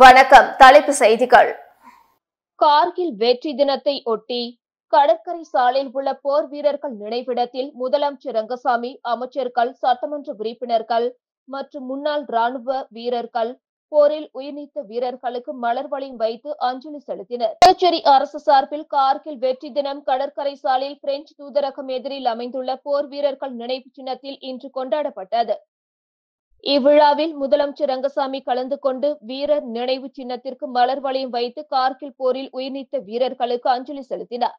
வணக்கம். தலைப்புச் செய்திகள். கார்கில் வெற்றி தினத்தை ஒட்டி கடற்கரை சாலையில் உள்ள போர் வீரர்கள் நினைவிடத்தில் முதலமைச்சர் ரங்கசாமி, அமைச்சர்கள், சட்டமன்ற உறுப்பினர்கள் மற்றும் முன்னாள் ராணுவ வீரர்கள், போரில் உயிர்நீத்த வீரர்களுக்கு மலர் வளையம் வைத்து அஞ்சலி செலுத்தினர். புதுச்சேரி அரசு சார்பில் கார்கில் வெற்றி தினம் கடற்கரை சாலையில் பிரெஞ்சு தூதரகம் எதிரில் அமைந்துள்ள போர் வீரர்கள் நினைவு சின்னத்தில் இன்று கொண்டாடப்பட்டது. இவ்விழாவில் முதலமைச்சர் ரங்கசாமி கலந்து கொண்டு வீரர் நினைவு சின்னத்திற்கு மலர் வளையம் வைத்து கார்கில் போரில் உயிர்நீத்த வீரர்களுக்கு அஞ்சலி செலுத்தினார்.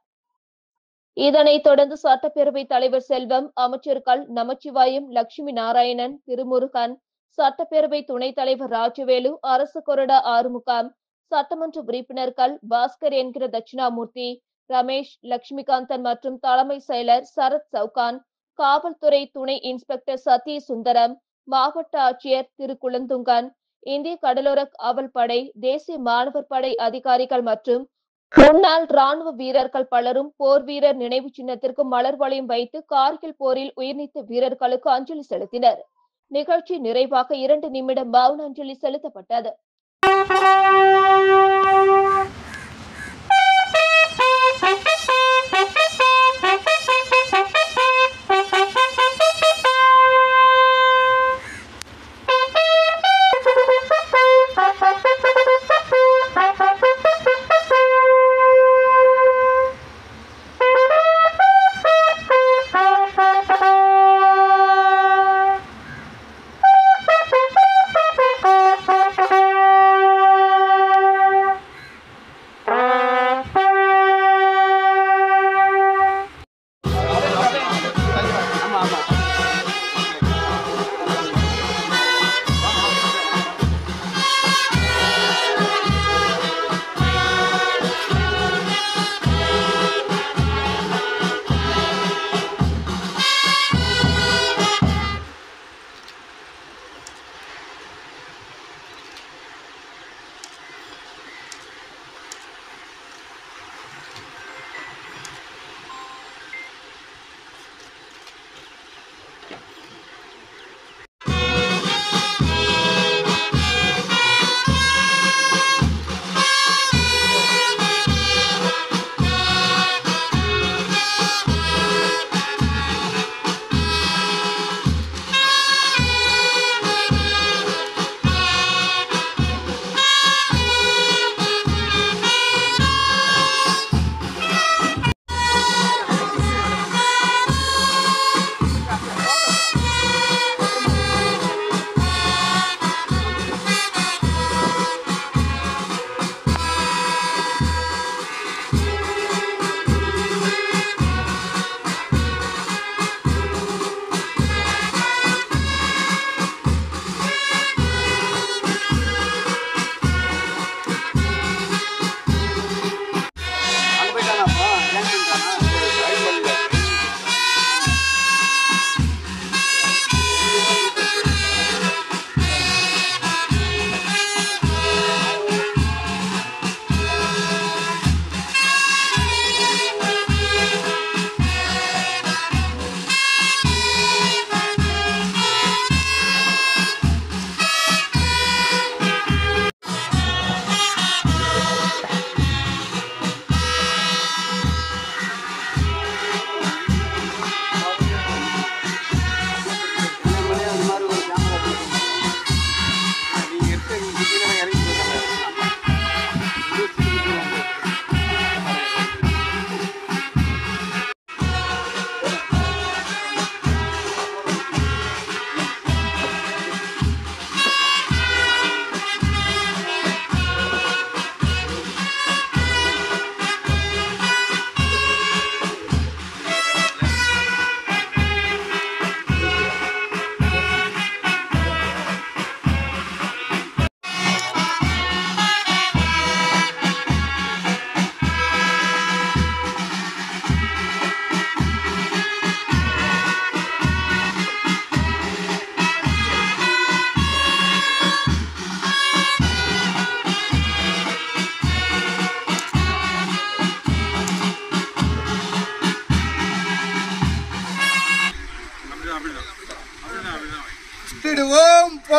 இதனைத் தொடர்ந்து சட்டப்பேரவைத் தலைவர் செல்வம், அமைச்சர்கள் நமச்சிவாயம், லட்சுமி நாராயணன், திருமுருகன், சட்டப்பேரவை துணைத் தலைவர் ராஜவேலு, அரசு கொறடா ஆறுமுகம், சட்டமன்ற உறுப்பினர்கள் பாஸ்கர் என்கிற தட்சிணாமூர்த்தி, ரமேஷ், லட்சுமிகாந்தன் மற்றும் தலைமை செயலர் சரத் சவுகான், காவல்துறை துணை இன்ஸ்பெக்டர் சத்ய சுந்தரம், மாவட்ட ஆட்சியர் திரு குலந்துங்கன், இந்திய கடலோர காவல் படை, தேசிய மாணவர் படை அதிகாரிகள் மற்றும் முன்னாள் ராணுவ வீரர்கள் பலரும் போர் வீரர் நினைவு சின்னத்திற்கு மலர் வளையம் வைத்து கார்கில் போரில் உயிர்நீத்த வீரர்களுக்கு அஞ்சலி செலுத்தினர். நிகழ்ச்சி நிறைவாக 2 நிமிடம் மௌன அஞ்சலி செலுத்தப்பட்டது.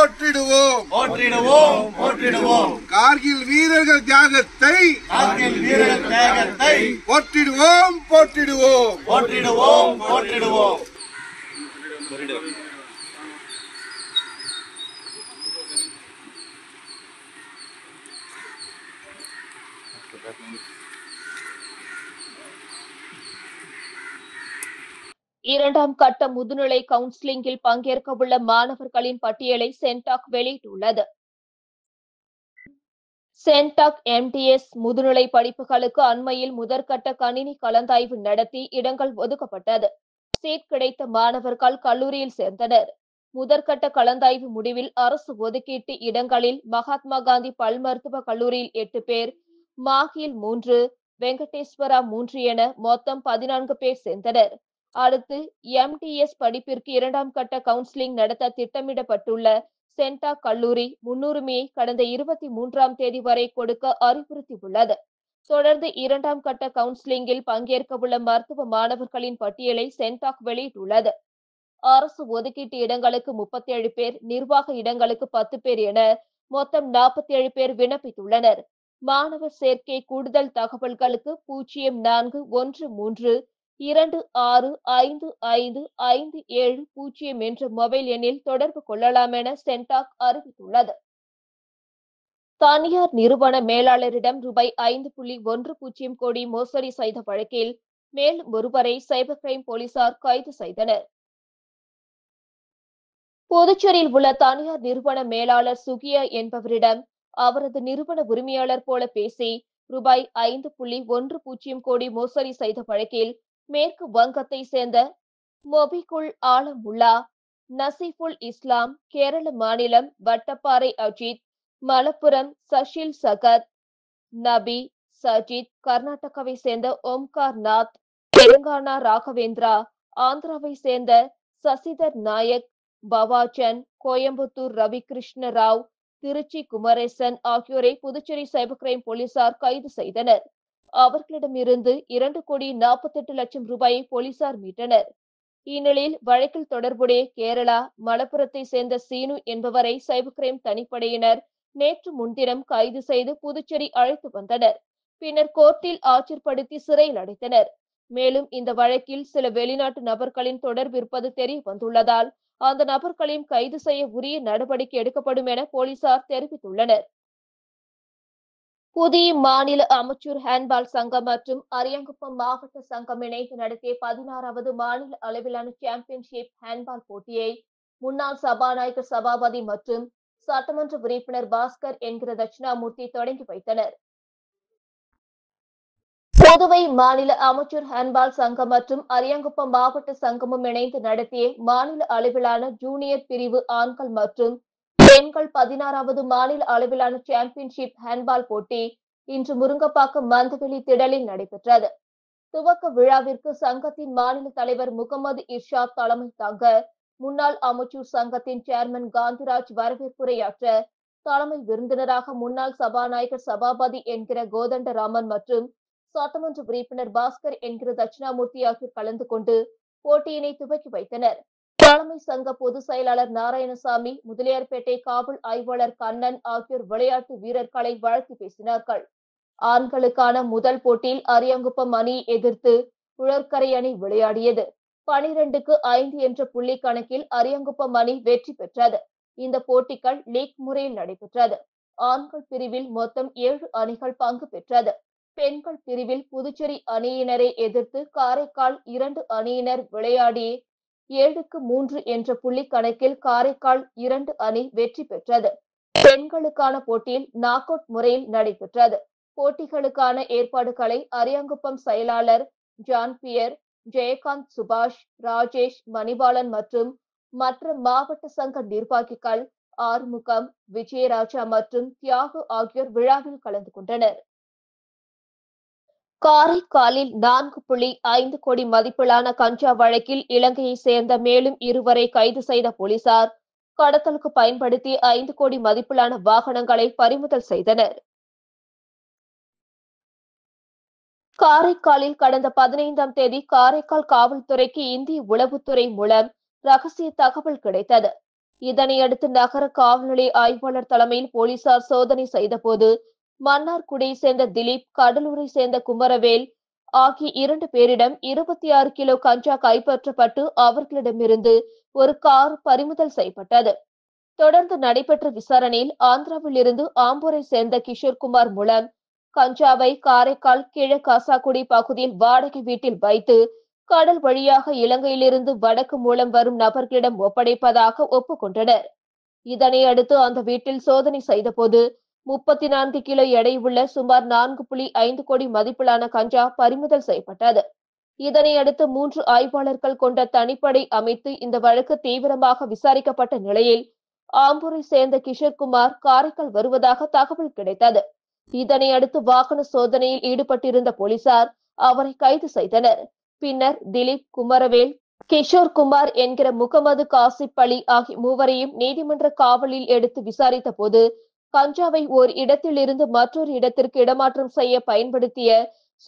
போற்றிடுவோம் போற்றிடுவோம் போற்றிடுவோம் கார்கில் வீரர்கள் தியாகத்தை போற்றிடுவோம் போற்றிடுவோம் போற்றிடுவோம் போற்றிடுவோம் இரண்டாம் கட்ட முதுநிலை கவுன்சிலிங்கில் பங்கேற்கவுள்ள மாணவர்களின் பட்டியலை சென்டாக் வெளியிட்டுள்ளது. சென்டாக் எம்டிஎஸ் முதுநிலை படிப்புகளுக்கு அண்மையில் முதற்கட்ட கணினி கலந்தாய்வு நடத்தி இடங்கள் ஒதுக்கப்பட்டது. சீட் கிடைத்த மாணவர்கள் கல்லூரியில் சேர்ந்தனர். முதற்கட்ட கலந்தாய்வு முடிவில் அரசு ஒதுக்கீட்டு இடங்களில் மகாத்மா காந்தி பல் மருத்துவக் கல்லூரியில் 8 பேர், மாஹியில் 3, வெங்கடேஸ்வரா 3 என மொத்தம் 14 பேர் சேர்ந்தனர். அடுத்து எம்டிஎஸ் படிப்பிற்கு இரண்டாம் கட்ட கவுன்சிலிங் நடத்த திட்டமிடப்பட்டுள்ள சென்டாக் கல்லூரி முன்னுரிமையை கடந்த 23ஆம் தேதி வரை கொடுக்க அறிவுறுத்தியுள்ளது. தொடர்ந்து இரண்டாம் கட்ட கவுன்சிலிங்கில் பங்கேற்கவுள்ள மருத்துவ மாணவர்களின் பட்டியலை சென்டாக் வெளியிட்டுள்ளது. அரசு ஒதுக்கீட்டு இடங்களுக்கு 37 பேர், நிர்வாக இடங்களுக்கு 10 பேர் என மொத்தம் 47 பேர் விண்ணப்பித்துள்ளனர். மாணவர் சேர்க்கை கூடுதல் தகவல்களுக்கு 0413265550 என்ற மொபைல் எண்ணில் தொடர்பு கொள்ளலாம் என சென்டாக் அறிவித்துள்ளது. தனியார் நிறுவன மேலாளரிடம் ரூபாய் 5.10 கோடி மோசடி செய்த வழக்கில் மேலும் ஒருவரை சைபர் கிரைம் போலீசார் கைது செய்தனர். புதுச்சேரியில் உள்ள தனியார் நிறுவன மேலாளர் சுகியா என்பவரிடம் அவரது நிறுவன உரிமையாளர் போல பேசி ரூபாய் 5.10 கோடி மோசடி செய்த வழக்கில் மேற்கு வங்கத்தை சேர்ந்த மொபிகுல் ஆலமுல்லா, நசீஃபுல் இஸ்லாம், கேரள மாநிலம் வட்டப்பாறை அஜித், மலப்புரம் சஷில் சகத், நபி சஜித், கர்நாடகாவை சேர்ந்த ஓம்கார் நாத், தெலுங்கானா ராகவேந்திரா, ஆந்திராவை சேர்ந்த சசிதர் நாயக், பவாஜன், கோயம்புத்தூர் ரவிகிருஷ்ண ராவ், திருச்சி குமரேசன் ஆகியோரை புதுச்சேரி சைபர் கிரைம் போலீசார் கைது செய்தனர். அவர்களிடமிருந்து 2,48,00,000 ரூபாயை போலீசார் மீட்டனர். இந்நிலையில் வழக்கில் தொடர்புடைய கேரளா மலப்புரத்தை சேர்ந்த சீனு என்பவரை சைபர் கிரைம் தனிப்படையினர் நேற்று முன்தினம் கைது செய்து புதுச்சேரி அழைத்து வந்தனர். பின்னர் கோர்ட்டில் ஆஜர்படுத்தி சிறையில் அடைத்தனர். மேலும் இந்த வழக்கில் சில வெளிநாட்டு நபர்களின் தொடர்பு இருப்பது தெரிய வந்துள்ளதால் அந்த நபர்களையும் கைது செய்ய உரிய நடவடிக்கை எடுக்கப்படும் என போலீசார் தெரிவித்துள்ளனர். புதிய மாநில அமெச்சூர் ஹேண்ட்பால் சங்கம் மற்றும் அரியாங்குப்பம் மாவட்ட சங்கம் இணைந்து நடத்திய 16வது மாநில அளவிலான சாம்பியன்ஷிப் ஹேண்ட்பால் போட்டியை முன்னாள் சபாநாயகர் சபாபதி மற்றும் சட்டமன்ற உறுப்பினர் பாஸ்கர் என்கிற தட்சிணாமூர்த்தி தொடங்கி வைத்தனர். புதுவை மாநில அமெச்சூர் ஹேண்ட்பால் சங்கம் மற்றும் அரியாங்குப்பம் மாவட்ட சங்கமும் இணைந்து நடத்திய மாநில அளவிலான ஜூனியர் பிரிவு ஆண்கள் மற்றும் பெண்கள் 16வது மாநில அளவிலான சாம்பியன்ஷிப் ஹேண்ட்பால் போட்டி இன்று முருங்கப்பாக்கம் மந்தவெளி திடலில் நடைபெற்றது. துவக்க விழாவிற்கு சங்கத்தின் மாநில தலைவர் முகமது இர்ஷாத் தலைமை தாங்க முன்னாள் அமெச்சூர் சங்கத்தின் சேர்மன் காந்திராஜ் வரவேற்புரையாற்ற தலைமை விருந்தினராக முன்னாள் சபாநாயகர் சபாபதி என்கிற கோதண்டராமன் மற்றும் சட்டமன்ற உறுப்பினர் பாஸ்கர் என்கிற தட்சிணாமூர்த்தி ஆகியோர் கலந்து கொண்டு போட்டியினை துவக்கி வைத்தனர். தலைமை சங்க பொதுச் செயலாளர் நாராயணசாமி, முதலியார்பேட்டை காவல் ஆய்வாளர் கண்ணன் ஆகியோர் விளையாட்டு வீரர்களை வாழ்த்தி பேசினார்கள். ஆண்களுக்கான முதல் போட்டியில் அரியாங்குப்பம் அணியை எதிர்த்து உழற்கரை அணி விளையாடியது. 12-5 என்ற புள்ளி கணக்கில் அரியாங்குப்பம் அணி வெற்றி பெற்றது. இந்த போட்டிகள் லீக் முறையில் நடைபெற்றது. ஆண்கள் பிரிவில் மொத்தம் 7 அணிகள் பங்கு பெற்றது. பெண்கள் பிரிவில் புதுச்சேரி அணியினரை எதிர்த்து காரைக்கால் 2 அணியினர் விளையாடி 7-3 என்ற புள்ளி கணக்கில் காரைக்கால் 2 அணி வெற்றி பெற்றது. பெண்களுக்கான போட்டியில் நாக் அவுட் முறையில் நடைபெற்றது. போட்டிகளுக்கான ஏற்பாடுகளை அரியாங்குப்பம் செயலாளர் ஜான் பியர், ஜெயகாந்த், சுபாஷ், ராஜேஷ், மணிபாலன் மற்றும் மற்ற மாவட்ட சங்க நிர்வாகிகள் ஆறுமுகம், விஜயராஜா மற்றும் தியாகு ஆகியோர் விழாவில் கலந்து கொண்டனர். காரைக்காலில் 4.5 கோடி மதிப்பிலான கஞ்சா வழக்கில் இலங்கையை சேர்ந்த மேலும் 2வரை கைது செய்த போலீசார் கடத்தலுக்கு பயன்படுத்தி 5 கோடி மதிப்பிலான வாகனங்களை பறிமுதல் செய்தனர். காரைக்காலில் கடந்த 15ஆம் தேதி காரைக்கால் காவல்துறைக்கு இந்திய உளவுத்துறை மூலம் ரகசிய தகவல் கிடைத்தது. இதனையடுத்து நகர காவல் நிலைய ஆய்வாளர் தலைமையில் போலீசார் சோதனை செய்தபோது மன்னார்குடியை சேர்ந்த திலீப், கடலூரை சேர்ந்த குமரவேல் ஆகிய 2 பேரிடம் 26 கிலோ கஞ்சா கைப்பற்றப்பட்டு அவர்களிடமிருந்து ஒரு கார் பறிமுதல் செய்யப்பட்டது. தொடர்ந்து நடைபெற்ற விசாரணையில் ஆந்திராவில் இருந்து ஆம்பூரை சேர்ந்த கிஷோர்குமார் மூலம் கஞ்சாவை காரைக்கால் கிழக்காசாக்குடி பகுதியில் வாடகை வீட்டில் வைத்து கடல் வழியாக இலங்கையிலிருந்து வடக்கு மூலம் வரும் நபர்களிடம் ஒப்படைப்பதாக ஒப்புக்கொண்டனர். இதனை அடுத்து அந்த வீட்டில் சோதனை செய்தபோது 34 கிலோ எடையுள்ள சுமார் 4.5 கோடி மதிப்பிலான கஞ்சா பறிமுதல் செய்யப்பட்டது. இதனை அடுத்து 3 ஆய்வாளர்கள் கொண்ட தனிப்படை அமைத்து இந்த வழக்கு தீவிரமாக விசாரிக்கப்பட்ட நிலையில் ஆம்பூரை சேர்ந்த கிஷோர்குமார் காரைக்கால் வருவதாக தகவல் கிடைத்தது. இதனை அடுத்து வாகன சோதனையில் ஈடுபட்டிருந்த போலீசார் அவரை கைது செய்தனர். பின்னர் திலீப், குமரவேல், கிஷோர்குமார் என்கிற முகமது காசிப் அலி ஆகிய மூவரையும் நீதிமன்ற காவலில் எடுத்து விசாரித்த போது கஞ்சாவை ஓர் இடத்தில் இருந்து மற்றொரு இடத்திற்கு இடமாற்றம் செய்ய பயன்படுத்திய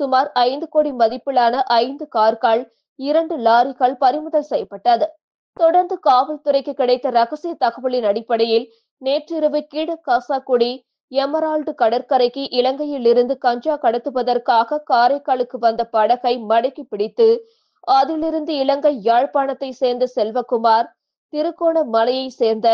சுமார் 5 கோடி மதிப்பிலான 5 கார்கள், 2 லாரிகள் பறிமுதல் செய்யப்பட்டது. தொடர்ந்து காவல்துறைக்கு கிடைத்த ரகசிய தகவலின் அடிப்படையில் நேற்றிரவு கீழக்காசாக்குடி எமரால்டு கடற்கரைக்கு இலங்கையில் இருந்து கஞ்சா கடத்துவதற்காக காரைக்காலுக்கு வந்த படகை மடக்கி பிடித்து அதிலிருந்து இலங்கை யாழ்ப்பாணத்தை சேர்ந்த செல்வகுமார், திருகோணமலையை சேர்ந்த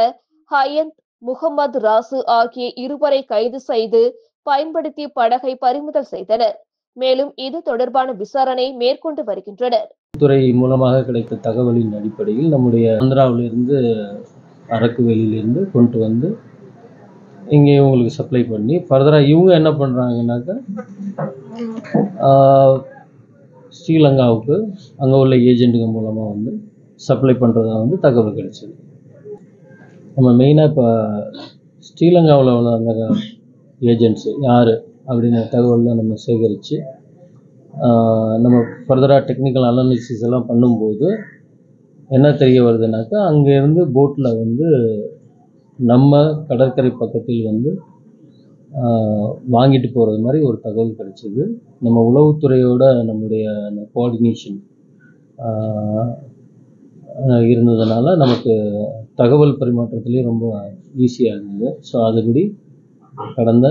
ஹயந்த் முகமது ராசு ஆகிய இருவரை கைது செய்து பயன்படுத்திய படகை பறிமுதல் செய்தனர். மேலும் இது தொடர்பான விசாரணை மேற்கொண்டு வருகின்றனர். துறை மூலமாக கிடைத்த தகவலின் அடிப்படையில் நம்முடைய ஆந்திராவிலிருந்து அரக்குவேலியிலிருந்து கொண்டு வந்து இங்கே இவங்களுக்கு சப்ளை பண்ணி ஃபர்தராக இவங்க என்ன பண்ணுறாங்கன்னாக்கா ஸ்ரீலங்காவுக்கு அங்கே உள்ள ஏஜென்ட்டுங்க மூலமாக வந்து சப்ளை பண்ணுறதா வந்து தகவல் கிடைச்சது. நம்ம மெயினாக இப்போ ஸ்ரீலங்காவில் உள்ள அந்த ஏஜென்ட்ஸு யார் அப்படிங்கிற தகவலில் நம்ம சேகரித்து நம்ம ஃபர்தராக டெக்னிக்கல் அனாலிசிஸ் எல்லாம் பண்ணும்போது என்ன தெரிய வருதுனாக்கா அங்கேருந்து போட்டில் வந்து நம்ம கடற்கரை பக்கத்தில் வந்து வாங்கிட்டு போகிறது மாதிரி ஒரு தகவல் கிடைச்சிது. நம்ம உளவுத்துறையோட நம்முடைய கோஆர்டினேஷன் இருந்ததுனால நமக்கு தகவல் பரிமாற்றத்துலேயும் ரொம்ப ஈஸியாக இருந்தது. ஸோ அதுபடி கடந்த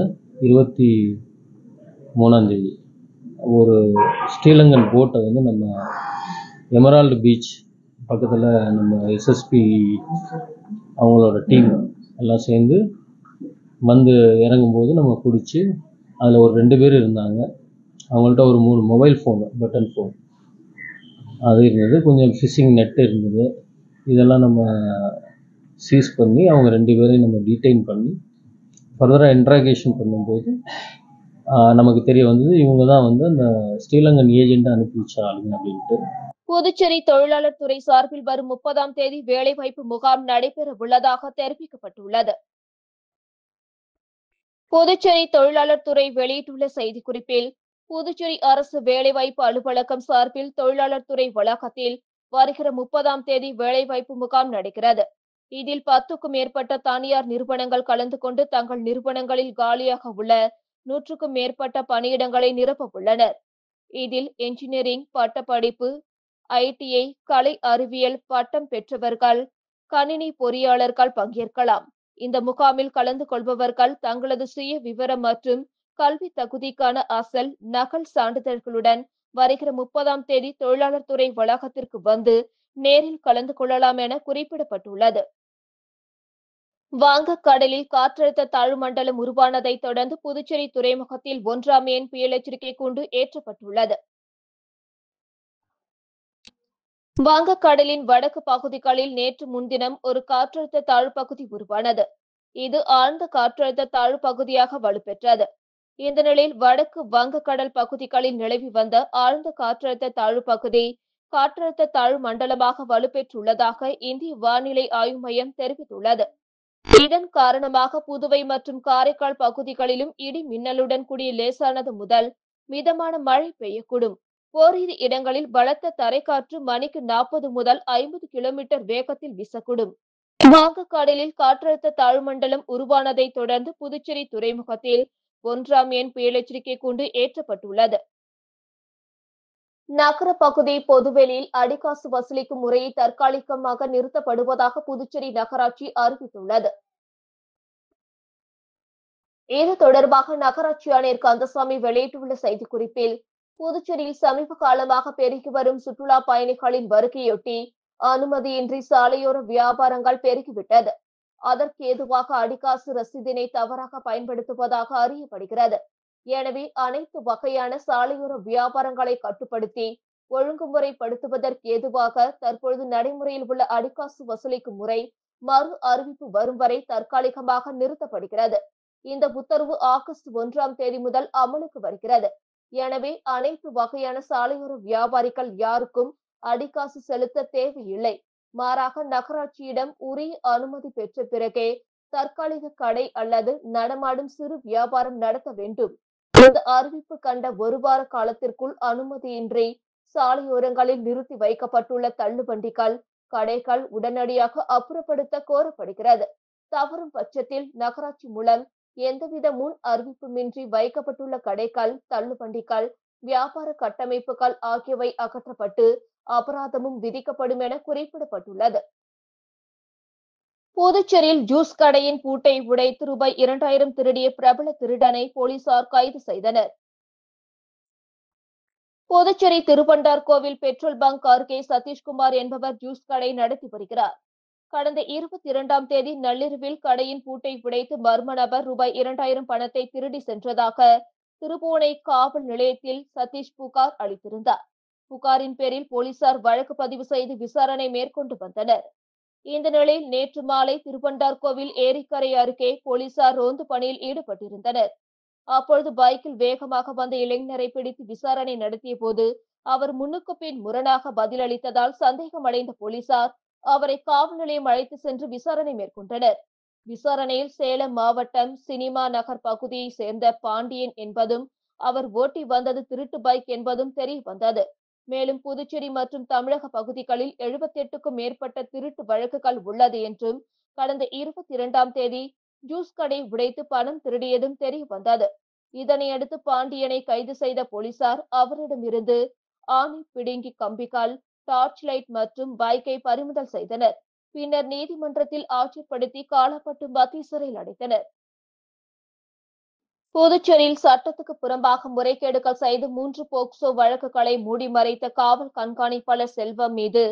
23ஆம் தேதி ஒரு ஸ்ரீலங்கன் போட்டை வந்து நம்ம எமரால்டு பீச் பக்கத்தில் நம்ம எஸ்எஸ்பி அவங்களோட டீம் எல்லாம் சேர்ந்து வந்து இறங்கும்போது நம்ம பிடிச்சி அதில் ஒரு 2 பேர் இருந்தாங்க. அவங்கள்ட்ட ஒரு 3 மொபைல் ஃபோனு, பட்டன் ஃபோன் அது இருந்தது. கொஞ்சம் ஃபிஷிங் நெட்டு இருந்தது. இதெல்லாம் நம்ம சீஸ் பண்ணி அவங்க 2 பேரையும் நம்ம டீடைன் பண்ணி ஃபர்தராக இன்ட்ராகேஷன் பண்ணும்போது நமக்கு தெரிய வந்தது இவங்க தான் வந்து அந்த ஸ்ரீலங்கன் ஏஜென்ட்டை அனுப்பி வச்ச ஆளுங்க அப்படின்ட்டு. புதுச்சேரி தொழிலாளர் துறை சார்பில் வரும் 30ஆம் தேதி வேலைவாய்ப்பு முகாம் நடைபெற உள்ளதாக தெரிவிக்கப்பட்டுள்ளது. புதுச்சேரி தொழிலாளர் துறை வெளியிட்டுள்ள செய்திக்குறிப்பில், புதுச்சேரி அரசு வேலைவாய்ப்பு அலுவலகம் சார்பில் தொழிலாளர் துறை வளாகத்தில் வருகிற 30ஆம் தேதி வேலைவாய்ப்பு முகாம் நடக்கிறது. இதில் 10க்கும் மேற்பட்ட தனியார் நிறுவனங்கள் கலந்து கொண்டு தங்கள் நிறுவனங்களில் காலியாக உள்ள 100க்கும் மேற்பட்ட பணியிடங்களை நிரப்ப உள்ளனர். இதில் என்ஜினியரிங் பட்டப்படிப்பு, ஐடிஐ, கலை அறிவியல் பட்டம் பெற்றவர்கள், கணினி பொறியாளர்கள் பங்கேற்கலாம். இந்த முகாமில் கலந்து கொள்பவர்கள் தங்களது சுய விவரம் மற்றும் கல்வி தகுதிக்கான அசல் நகல் சான்றிதழ்களுடன் வருகிற 30ஆம் தேதி தொழிலாளர் துறை வளாகத்திற்கு வந்து நேரில் கலந்து கொள்ளலாம் என குறிப்பிடப்பட்டுள்ளது. வங்கக்கடலில் காற்றழுத்த தாழ்வு மண்டலம் உருவானதை தொடர்ந்து புதுச்சேரி துறைமுகத்தில் 1ஆம் எண் புயல் எச்சரிக்கை கூண்டு ஏற்றப்பட்டுள்ளது. வங்கக்கடலின் வடக்கு பகுதிகளில் நேற்று முன்தினம் ஒரு காற்றழுத்த தாழ்வு பகுதி உருவானது. இது ஆழ்ந்த காற்றழுத்த தாழ்வு பகுதியாக வலுப்பெற்றது. இந்த நிலையில் வடக்கு வங்கக்கடல் பகுதிகளில் நிலவி வந்த ஆழ்ந்த காற்றழுத்த தாழ்வு பகுதி காற்றழுத்த தாழ்வு மண்டலமாக வலுப்பெற்றுள்ளதாக இந்திய வானிலை ஆய்வு மையம் தெரிவித்துள்ளது. இதன் காரணமாக புதுவை மற்றும் காரைக்கால் பகுதிகளிலும் இடி மின்னலுடன் கூடிய லேசானது முதல் மிதமான மழை பெய்யக்கூடும். ஓரிரு இடங்களில் பலத்த தரைக்காற்று மணிக்கு 40 முதல் 50 கிலோமீட்டர் வேகத்தில் வீசக்கூடும். வங்கக்கடலில் காற்றழுத்த தாழ்வு மண்டலம் உருவானதை தொடர்ந்து புதுச்சேரி துறைமுகத்தில் 1ஆம் எண் புயல் எச்சரிக்கை கூண்டு ஏற்றப்பட்டுள்ளது. நகர பகுதி பொதுவெளியில் அடிகாசு வசூலிக்கும் முறையை தற்காலிகமாக நிறுத்தப்படுவதாக புதுச்சேரி நகராட்சி அறிவித்துள்ளது. இது தொடர்பாக நகராட்சி ஆணையர் கந்தசாமி வெளியிட்டுள்ள செய்திக்குறிப்பில், புதுச்சேரியில் சமீப காலமாக பெருகி வரும் சுற்றுலா பயணிகளின் வருகையொட்டி அனுமதியின்றி சாலையோர வியாபாரங்கள் பெருகிவிட்டது. அதற்கு ஏதுவாக அடிகாசு ரசீதினை தவறாக பயன்படுத்துவதாக அறியப்படுகிறது. எனவே அனைத்து வகையான சாலையோர வியாபாரங்களை கட்டுப்படுத்தி ஒழுங்குமுறைப்படுத்துவதற்கு ஏதுவாக தற்பொழுது நடைமுறையில் உள்ள அடிகாசு வசூலிக்கும் முறை மறு அறிவிப்பு வரும் வரை தற்காலிகமாக நிறுத்தப்படுகிறது. இந்த உத்தரவு ஆகஸ்ட் 1ஆம் தேதி முதல் அமலுக்கு வருகிறது. எனவே அனைத்து வகையான சாலையோர வியாபாரிகள் யாருக்கும் அடிகாசு செலுத்த தேவையில்லை. மாறாக நகராட்சியிடம் உரிய அனுமதி பெற்ற பிறகே தற்காலிக கடை அல்லது நடமாடும் சிறு வியாபாரம் நடத்த வேண்டும். இந்த அறிவிப்பு கண்ட ஒரு வார காலத்திற்குள் அனுமதியின்றி சாலையோரங்களில் நிறுத்தி வைக்கப்பட்டுள்ள தள்ளுவண்டிகள், கடைகள் உடனடியாக அப்புறப்படுத்த கோரப்படுகிறது. தவறும் பட்சத்தில் நகராட்சி மூலம் எந்தவித முன் அறிவிப்புமின்றி வைக்கப்பட்டுள்ள கடைகள், தள்ளுவண்டிகள், வியாபார கட்டமைப்புகள் ஆகியவை அகற்றப்பட்டு அபராதமும் விதிக்கப்படும் என குறிப்பிடப்பட்டுள்ளது. புதுச்சேரியில் ஜூஸ் கடையின் பூட்டை உடைத்து ரூபாய் 2000 திருடிய பிரபல திருடனை போலீசார் கைது செய்தனர். புதுச்சேரி திருவண்டார்கோவில் பெட்ரோல் பங்க் அருகே சதீஷ்குமார் என்பவர் ஜூஸ் கடை நடத்தி வருகிறார். கடந்த 22ஆம் தேதி நள்ளிரவில் கடையின் பூட்டை உடைத்து மர்ம நபர் ரூபாய் 2000 பணத்தை திருடி சென்றதாக திருபுவனை காவல் நிலையத்தில் சதீஷ் புகார் அளித்திருந்தார். புகாரின் பேரில் போலீசார் வழக்கு பதிவு செய்து விசாரணை மேற்கொண்டு வந்தனர். இந்த நிலையில் நேற்று மாலை திருவண்டார்கோவில் ஏரிக்கரை அருகே போலீசார் ரோந்து பணியில் ஈடுபட்டிருந்தனர். அப்பொழுது பைக்கில் வேகமாக வந்த இளைஞரை பிடித்து விசாரணை நடத்திய போது அவர் முன்னுக்கு பின் முரணாக பதிலளித்ததால் சந்தேகமடைந்த போலீசார் அவரை காவல் நிலையம் அழைத்து சென்று விசாரணை மேற்கொண்டனர். விசாரணையில் சேலம் மாவட்டம் சினிமா நகர் பகுதியை சேர்ந்த பாண்டியன் என்பதும் அவர் ஓட்டி வந்தது திருட்டு பைக் என்பதும் தெரிய வந்தது. மேலும் புதுச்சேரி மற்றும் தமிழக பகுதிகளில் 78க்கும் மேற்பட்ட திருட்டு வழக்குகள் உள்ளது என்றும் கடந்த 22ஆம் தேதி ஜூஸ் கடை உடைத்து பணம் திருடியதும் தெரிய வந்தது. இதனையடுத்து பாண்டியனை கைது செய்த போலீசார் அவரிடமிருந்து ஆணி பிடுங்கி கம்பிகள், டார்ச் லைட் மற்றும் பைக்கை பறிமுதல் செய்தனர். பின்னர் நீதிமன்றத்தில் ஆஜர்படுத்தி காலாப்பட்டு மத்திய சிறையில் அடைத்தனர். புதுச்சேரியில் சட்டத்துக்கு புறம்பாக முறைகேடுகள் செய்து 3 போக்சோ வழக்குகளை மூடி மறைத்த காவல் கண்காணிப்பாளர் செல்வம் மீது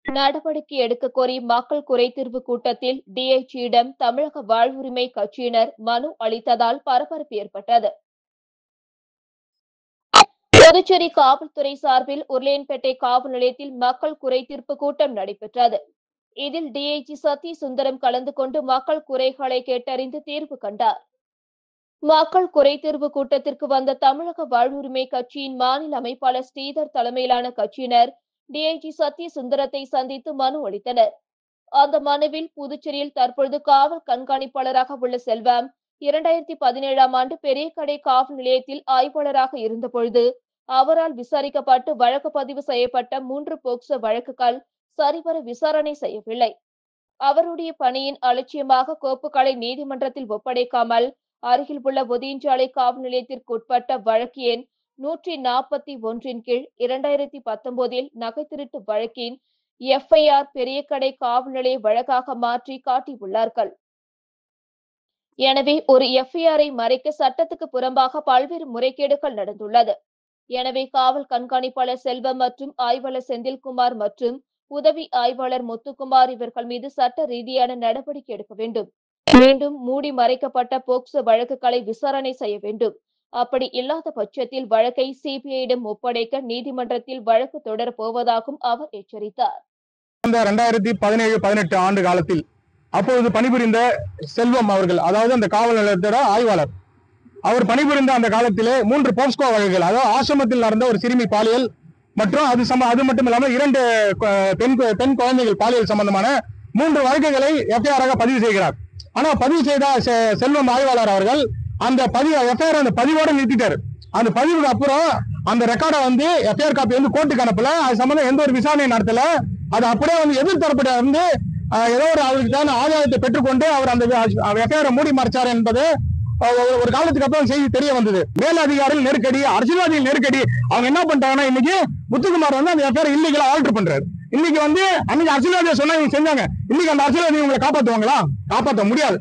நடவடிக்கை எடுக்க கோரி மக்கள் குறைதீர்வு கூட்டத்தில் டிஐஜியிடம் தமிழக வாழ்வுரிமை கட்சியினர் மனு அளித்ததால் பரபரப்பு ஏற்பட்டது. புதுச்சேரி காவல்துறை சார்பில் உருளையன்பேட்டை காவல் நிலையத்தில் மக்கள் குறைதீர்ப்பு கூட்டம் நடைபெற்றது. இதில் டிஐஜி சத்ய சுந்தரம் கலந்து கொண்டு மக்கள் குறைகளை கேட்டறிந்து தீர்வு கண்டார். மக்கள் குறைதீர்வு கூட்டத்திற்கு வந்த தமிழக வாழ்வுரிமை கட்சியின் மாநில அமைப்பாளர் ஸ்ரீதர் தலைமையிலான கட்சியினர் டிஐஜி சத்ய சுந்தரத்தை சந்தித்து மனு அளித்தனர். அந்த மனுவில் புதுச்சேரியில் தற்பொழுது காவல் கண்காணிப்பாளராக உள்ள செல்வம் 2017ஆம் ஆண்டு பெரியகடை காவல் நிலையத்தில் ஆய்வாளராக இருந்தபொழுது அவரால் விசாரிக்கப்பட்டு வழக்கு பதிவு செய்யப்பட்ட 3 போக்சோ வழக்குகள் சரிவர விசாரணை செய்யவில்லை. அவருடைய பணியின் அலட்சியமாக கோப்புகளை நீதிமன்றத்தில் ஒப்படைக்காமல் அருகில் உள்ள ஒதியஞ்சாலை காவல் நிலையத்திற்கு உட்பட்ட வழக்கு எண் 141 கீழ் 2019இல் நகை திருட்டு வழக்கின் FIR பெரியகடை காவல் நிலைய வழக்காக மாற்றி காட்டியுள்ளார்கள். எனவே ஒரு FIR-ஐ மறைக்க சட்டத்துக்கு புறம்பாக பல்வேறு முறைகேடுகள் நடந்துள்ளது. எனவே காவல் கண்காணிப்பாளர் செல்வம் மற்றும் ஆய்வாளர் செந்தில்குமார் மற்றும் உதவி ஆய்வாளர் முத்துக்குமார் இவர்கள் மீது சட்ட ரீதியான நடவடிக்கை எடுக்க வேண்டும். மீண்டும் மூடி மறைக்கப்பட்ட போக்சோ வழக்குகளை விசாரணை செய்ய வேண்டும். அப்படி இல்லாத பட்சத்தில் வழக்கை சிபிஐயிடம் ஒப்படைக்க நீதிமன்றத்தில் வழக்கு தொடரப் போவதாகவும் அவர் எச்சரித்தார். 2017-18 ஆண்டு காலத்தில் அப்பொழுது பணிபுரிந்த செல்வம் அவர்கள், அதாவது அந்த காவல் நிலையத்தோட ஆய்வாளர், அவர் பணிபுரிந்த அந்த காலத்திலே 3 போக்சோ வழக்குகள், அதாவது ஆசிரமத்தில் நடந்த ஒரு சிறுமி பாலியல் மற்றும் அது மட்டும் இல்லாமல் 2 பெண் குழந்தைகள் பாலியல் சம்பந்தமான 3 வழக்குகளை FIR-ஆக பதிவு செய்கிறார். ஆனா பதிவு செய்த செல்வம் ஆய்வாளர் அவர்கள் அந்த FIR அந்த பதிவோட நிறுத்திட்டாரு. அந்த பதிவுக்கு அப்புறம் அந்த ரெக்கார்டை FIR காப்பி கோர்ட்டுக்கு அனுப்பல. அது சம்பந்தம் எந்த ஒரு விசாரணை நடத்தல. அது அப்படியே எதிர்த்தரப்பட்ட ஏதோ ஒரு அவருக்கான ஆதாயத்தை பெற்றுக்கொண்டு அவர் அந்த FIR மூடி மறைச்சார் என்பது ஒரு காலத்துக்கு அப்புறம் செய்தி தெரிய வந்தது. மேல் அதிகாரிகள் நெருக்கடி, அரசியல்வாதிகள் நெருக்கடி, அவங்க என்ன பண்ணிட்டாங்கன்னா இன்னைக்கு முத்துக்குமார் வந்து அந்த எஃப்ஐஆர் இல்லீகலா ஆல்டர் பண்றாரு. இன்னைக்கு வந்து அன்னைக்கு அரசியல்வாதியை சொன்னா இவங்க செஞ்சாங்க, இன்னைக்கு அந்த அரசியல்வாதி இவங்களை காப்பாற்றுவாங்களா? காப்பாற்ற முடியாது.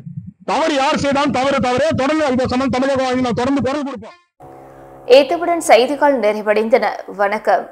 தவறு யார் செய்தாலும் தவறு தொடர்ந்து தமிழக தொடர்ந்து குரல் கொடுப்போம். இத்துடன் செய்திகள் நிறைவடைந்தன. வணக்கம்.